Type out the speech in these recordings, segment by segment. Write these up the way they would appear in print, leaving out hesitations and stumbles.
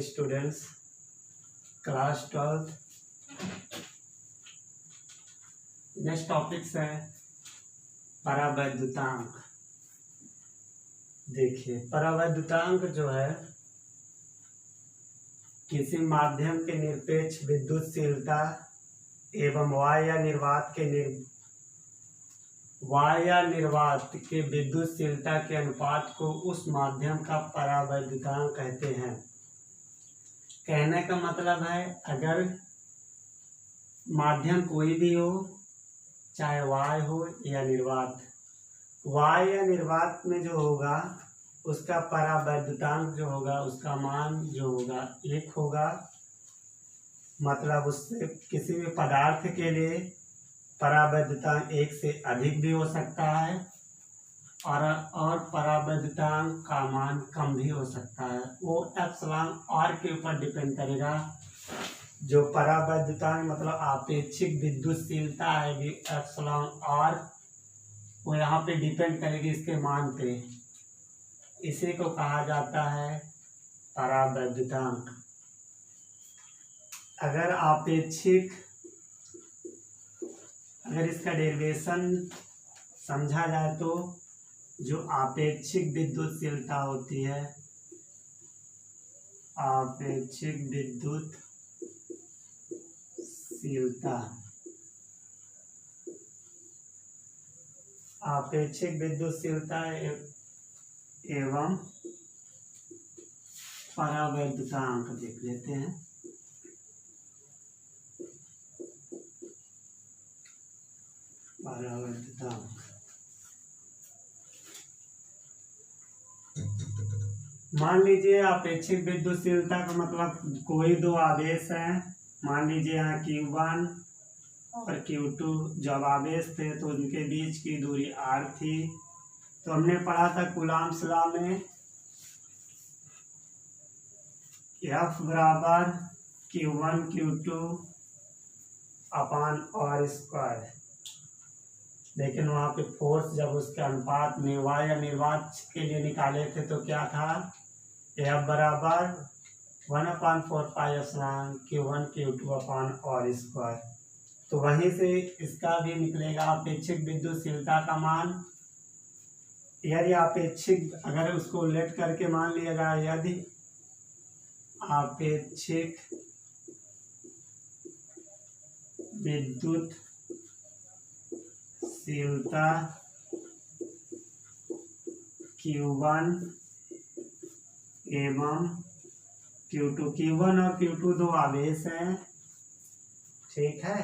Students, class 12 next topics है परावैद्युतांक। देखिए, परावैद्युतांक जो है किसी माध्यम के निरपेक्ष विद्युतशीलता एवं वाय या निर्वात के विद्युतशीलता के अनुपात को उस माध्यम का परावैद्युतांक कहते हैं। कहने का मतलब है, अगर माध्यम कोई भी हो, चाहे वाय हो या निर्वात, वाय या निर्वात में जो होगा उसका परावैद्युतांक जो होगा उसका मान जो होगा 1 होगा। मतलब उससे किसी भी पदार्थ के लिए परावैद्युतांक 1 से अधिक भी हो सकता है और परावैद्युतांक का मान कम भी हो सकता है। वो एप्सिलॉन आर के ऊपर डिपेंड करेगा। जो परावैद्युतांक मतलब आपेक्षिक विद्युतशीलता है एप्सिलॉन आर, वो यहाँ पे डिपेंड करेगी इसके मान पे। इसी को कहा जाता है परावैद्युतांक। अगर इसका डेरिवेशन समझा जाए तो जो आपेक्षिक विद्युतशीलता होती है, आपेक्षिक विद्युतशीलता एवं परावैद्युतांक देख लेते हैं। परावैद्युतांक मान लीजिए आपेक्षिक विद्युतशीलता का मतलब कोई दो आवेश हैं। मान लीजिए यहाँ Q1 और Q2 जब आवेश थे तो उनके बीच की दूरी r थी। तो हमने पढ़ा था कूलॉम्स लॉ में F बराबर Q1 Q2 अपान r स्क्वायर। लेकिन वहाँ पे फोर्स जब उसके अनुपात में वाय या निर्वात के लिए निकाले थे तो क्या था, F बराबर 1/4 पाई एप्सिलॉन Q1 Q2 अपान r स्क्वायर। तो वहीं से इसका भी निकलेगा आपेक्षिक विद्युतशीलता का मान। यदि आपेक्षिक, अगर उसको उलट करके मान लिया जाए, यदि आपेक्षिक विद्युतशीलता Q1 एवं Q2, Q1 और Q2 दो आवेश हैं, ठीक है।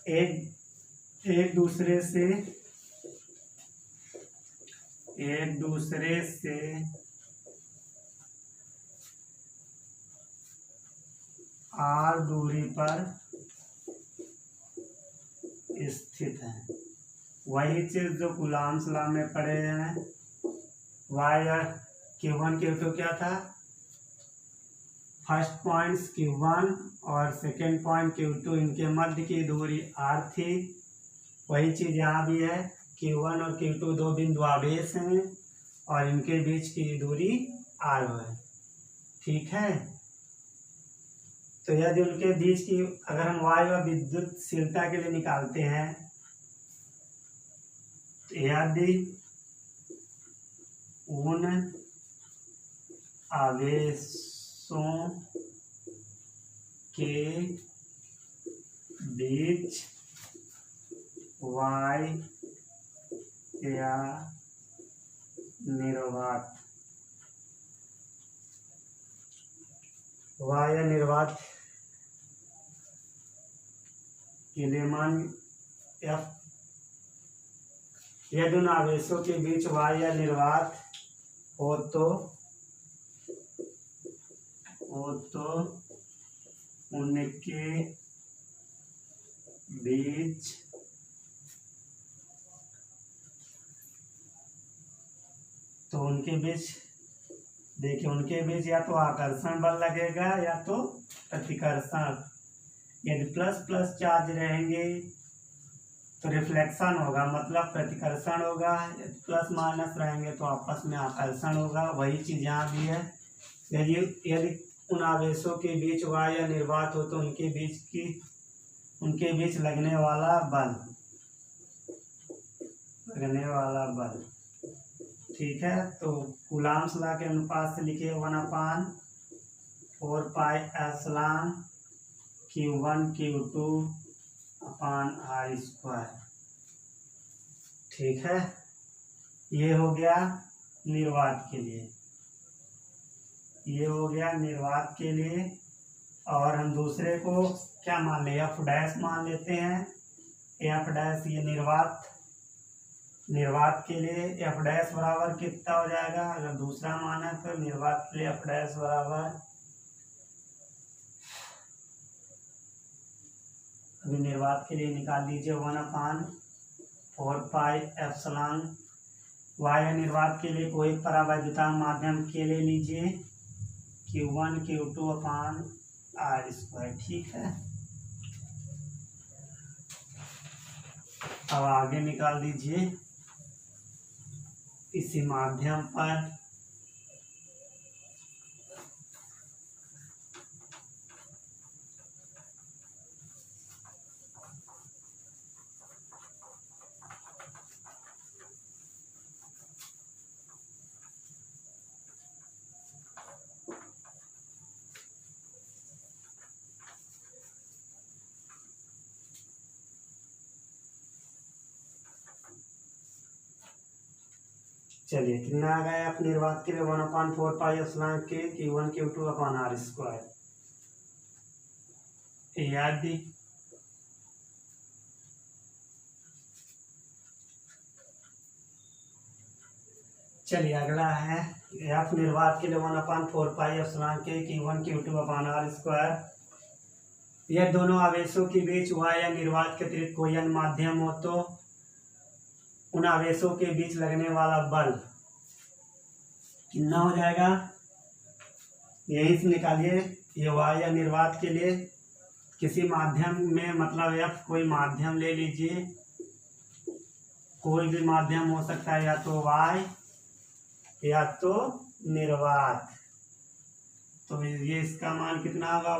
एक दूसरे से r दूरी पर स्थित है। वही चीज जो कूलॉम्स लॉ में पढ़े हैं। वाई Q1 Q2 क्या था, फर्स्ट पॉइंट्स Q1 और सेकेंड पॉइंट Q2, इनके मध्य की दूरी r थी। वही चीज यहाँ भी है, Q1 और Q2 दो बिंदु आवेश हैं और इनके बीच की दूरी r है, ठीक है। तो यदि उनके बीच की, अगर हम वाय व विद्युतशीलता के लिए निकालते हैं, तो यदि उन आवेशों के बीच वाय या निर्वात के लिए मान F, यदि उन आवेशों के बीच वाय या निर्वात हो तो उनके बीच देखिए, उनके बीच या तो आकर्षण बल लगेगा या तो प्रतिकर्षण। यदि प्लस प्लस चार्ज रहेंगे तो रिफ्लेक्शन होगा, मतलब प्रतिकर्षण होगा। यदि प्लस माइनस रहेंगे तो आपस में आकर्षण होगा। वही चीज यहाँ भी है। यदि उन आवेशों के बीच वायु या निर्वात हो तो उनके बीच लगने वाला बल। ठीक है, तो कूलाम्स लॉ के अनुपात से लिखिए 1/4πε Q1 Q2 अपान r²। ठीक है, ये हो गया निर्वात के लिए। और हम दूसरे को क्या मान ले, F डैश मान लेते हैं। F डैश ये निर्वात के लिए F डैश बराबर कितना हो जाएगा, अगर दूसरा मान है तो निर्वात के लिए F डैश बराबर, अभी निर्वात के लिए निकाल दीजिए 1/4πε। वायु निर्वात के लिए कोई परावैद्युतांक माध्यम के लिए लीजिए Q1 Q2 अपान r²। ठीक है, अब आगे निकाल दीजिए इसी माध्यम पर चलिए कितना आ गया आप निर्वात के लिए 1/4πε Q1 Q2 अपान r²। यदि चलिए अगला है F निर्वात के लिए 1/4πε Q1 Q2 अपान r²। यह दोनों आवेशों के बीच वायु या निर्वात के अतिरिक्त कोई अन्य माध्यम हो तो उन आवेशों के बीच लगने वाला बल कितना हो जाएगा, यही से निकालिए। ये वायु या निर्वात के लिए किसी माध्यम में, मतलब F कोई माध्यम ले लीजिए, कोई भी माध्यम हो सकता है, या तो वायु या तो निर्वात। तो ये इसका मान कितना होगा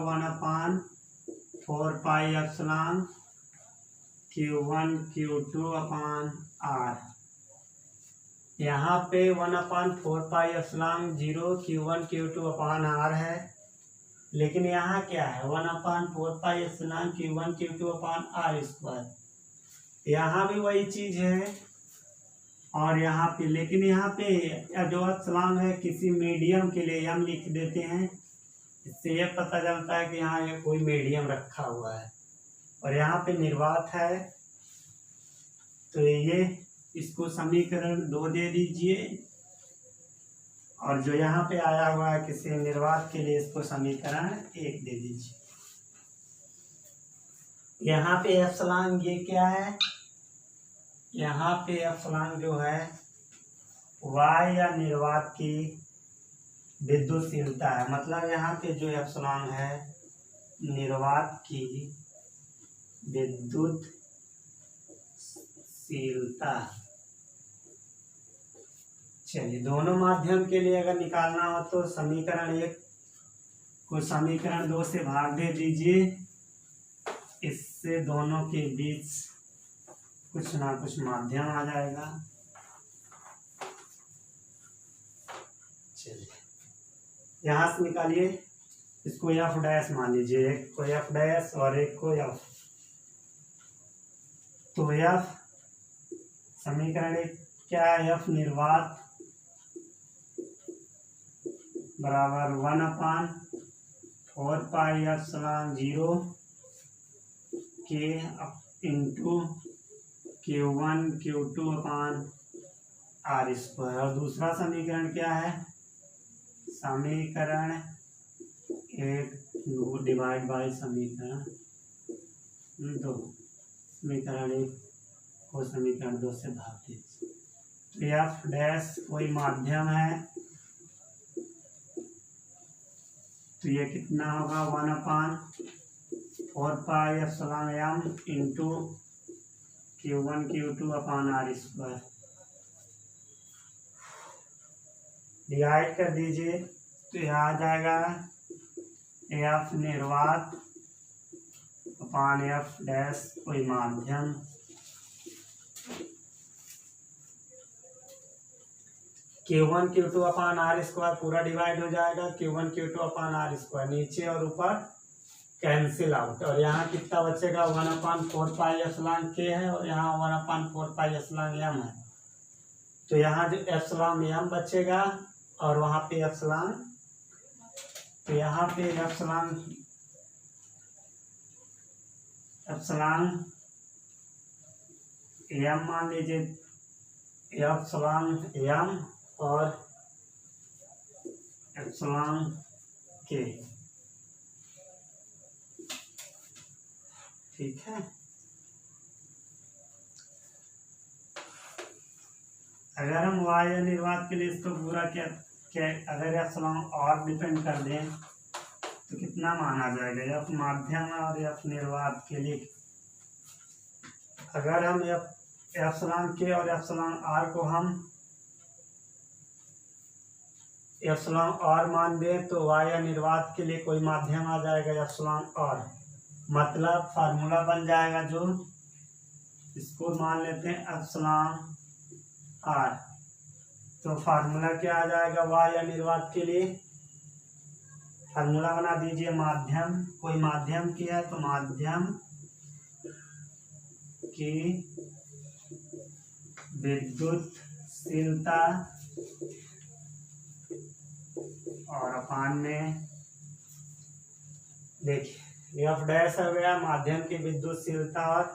1/4πε Q1 Q2 अपान r। यहाँ पे 1/4πε0 Q1 Q2 अपान r है, लेकिन यहाँ क्या है 1/4πε Q1 Q2 अपान r²। यहाँ भी वही चीज है और यहाँ पे, लेकिन यहाँ पे जो एप्सिलॉन है किसी मीडियम के लिए हम लिख देते हैं, इससे यह पता चलता है कि यहाँ ये कोई मीडियम रखा हुआ है। और यहाँ पे निर्वात है, तो ये इसको समीकरण 2 दे दीजिए, और जो यहाँ पे आया हुआ है किसी निर्वात के लिए इसको समीकरण 1 दे दीजिए। यहाँ पे एप्सिलॉन ये क्या है, यहाँ पे एप्सिलॉन जो है वायु या निर्वात की विद्युतशीलता है। मतलब यहाँ पे जो एप्सिलॉन है निर्वात की विद्युतशीलता। चलिए दोनों माध्यम के लिए अगर निकालना हो तो समीकरण 1 को समीकरण 2 से भाग दे दीजिए, इससे दोनों के बीच कुछ ना कुछ माध्यम आ जाएगा। चलिए यहाँ से निकालिए, इसको F डैश मान लीजिए, एक को F डैश और एक को F। तो F समीकरण 1 क्या है, F निर्वात बराबर 1/4πε0 के इंटू Q1 Q2 अपान r²। और दूसरा समीकरण क्या है, समीकरण 1 डिवाइड बाई समीकरण 2। समीकरण 1 को समीकरण 2 से भाग दीजिए। तो F डैश कोई माध्यम है, तो ये कितना होगा 1/4πε इंटू Q1 Q2 अपान r²। डिवाइड कर दीजिए तो यह आ जाएगा एफ निर्वात अपान एफ डैश कोई माध्यम, Q1 Q2 upon R square पूरा डिवाइड हो जाएगा, Q1 Q2 upon R square, नीचे और ऊपर कैंसिल आउट, और यहाँ कितना बचेगा 1/4 एप्सिलॉन के है और यहाँ 1/4 एप्सिलॉन एम है, तो यहाँ जो एप्सिलॉन एम बचेगा और वहाँ पे एप्सिलॉन, तो यहाँ पे एप्सिलॉन एम मान लीजिए, एप्सिलॉन एम और एप्सिलॉन के, ठीक है। अगर हम वाई निर्वात के लिए इसको पूरा क्या अगर एप्सिलॉन और डिपेंड कर दें तो कितना माना जाएगा, एफ माध्यम और एफ निर्वात के लिए अगर हम एप्सिलॉन के और एप्सिलॉन आर को हम एप्सिलॉन और मान दें तो वाई निर्वात के लिए कोई माध्यम आ जाएगा एप्सिलॉन और, मतलब फार्मूला बन जाएगा जो इसको मान लेते हैं एप्सिलॉन आर, तो फार्मूला क्या आ जाएगा वाई निर्वात के लिए, फार्मूला बना दीजिए, माध्यम कोई माध्यम की है तो माध्यम की विद्युतशीलता और अपान में देखिए एफ डैश हो गया माध्यम की विद्युतशीलता और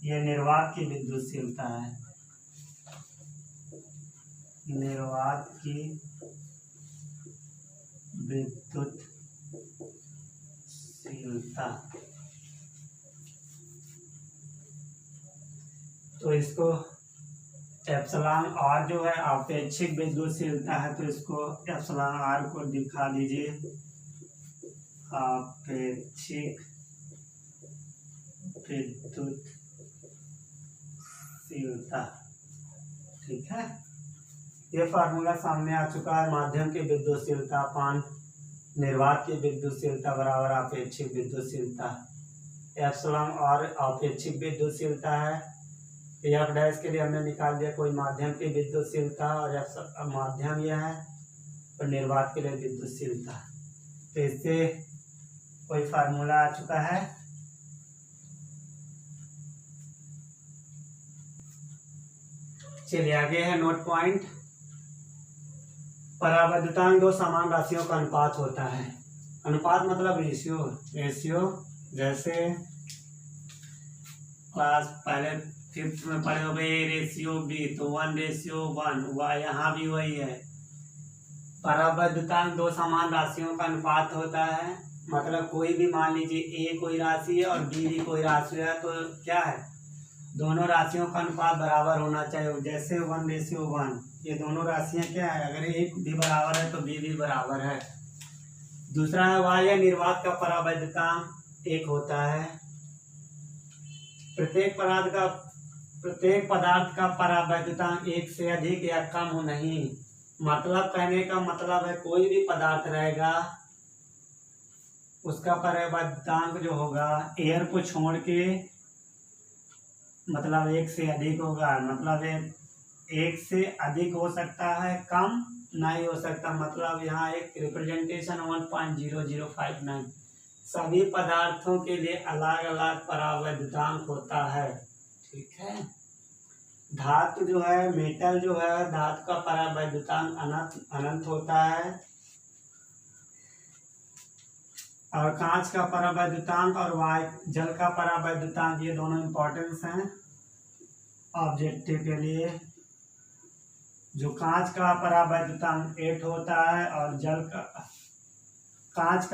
ये निर्वात की विद्युतशीलता है, निर्वात की विद्युतशीलता, तो इसको एप्सिलॉन आर जो है आपेक्षिक विद्युतशीलता है, तो इसको एप्सिलॉन आर को दिखा दीजिए आपेक्षिक विद्युतशीलता, ठीक है। ये फार्मूला सामने आ चुका है, माध्यम की विद्युतशीलता अपान निर्वात की विद्युतशीलता बराबर आपेक्षिक विद्युतशीलता, एप्सिलॉन और आपेक्षिक विद्युतशीलता है, एफ डैश के लिए हमने निकाल दिया कोई माध्यम की विद्युतशीलता और माध्यम यह है और निर्वात के लिए विद्युतशीलता, तो इससे कोई फार्मूला आ चुका है। चलिए आगे है नोट पॉइंट, परावैद्युतांक दो समान राशियों का अनुपात होता है, अनुपात मतलब रेशियो जैसे क्लास पहले 5th में पढ़े हो गए रेशियो बी, तो 1:1, वह यहाँ भी वही है, परावैद्युतांक दो समान राशियों का अनुपात होता है, मतलब कोई भी मान लीजिए ए कोई राशि है और बी भी कोई राशि है, तो क्या है दोनों राशियों का अनुपात बराबर होना चाहिए, जैसे 1:1, ये दोनों राशियां क्या है, अगर एक भी बराबर है तो बी भी बराबर है। दूसरा है वाई निर्वात का परावैद्युतांक 1 होता है, प्रत्येक पदार्थ का परावैद्युतांक 1 से अधिक या कम हो नहीं, मतलब कहने का मतलब है कोई भी पदार्थ रहेगा उसका परावैद्युतांक जो होगा एयर को छोड़ के मतलब 1 से अधिक होगा, मतलब 1 से अधिक हो सकता है, कम नहीं हो सकता, मतलब यहाँ एक रिप्रेजेंटेशन 1.0059, सभी पदार्थों के लिए अलग अलग परावैद्युतांक होता है, ठीक है। धातु जो है मेटल जो है धातु का परावैद्युतांक अनंत होता है, और कांच का परावैद्युतांक और जल का परावैद्युतांक ये दोनों इंपॉर्टेंस हैं ऑब्जेक्टिव के लिए। जो कांच का परावैद्युतांक 8 होता है और कांच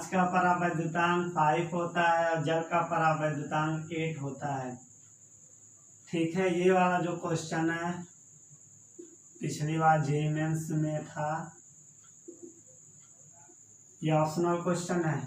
का परावैद्युतांक 5 होता है और जल का परावैद्युतांक 8 होता है, ठीक है। ये वाला जो क्वेश्चन है पिछली बार जेईई मेंस में था, ये ऑप्शनल क्वेश्चन है।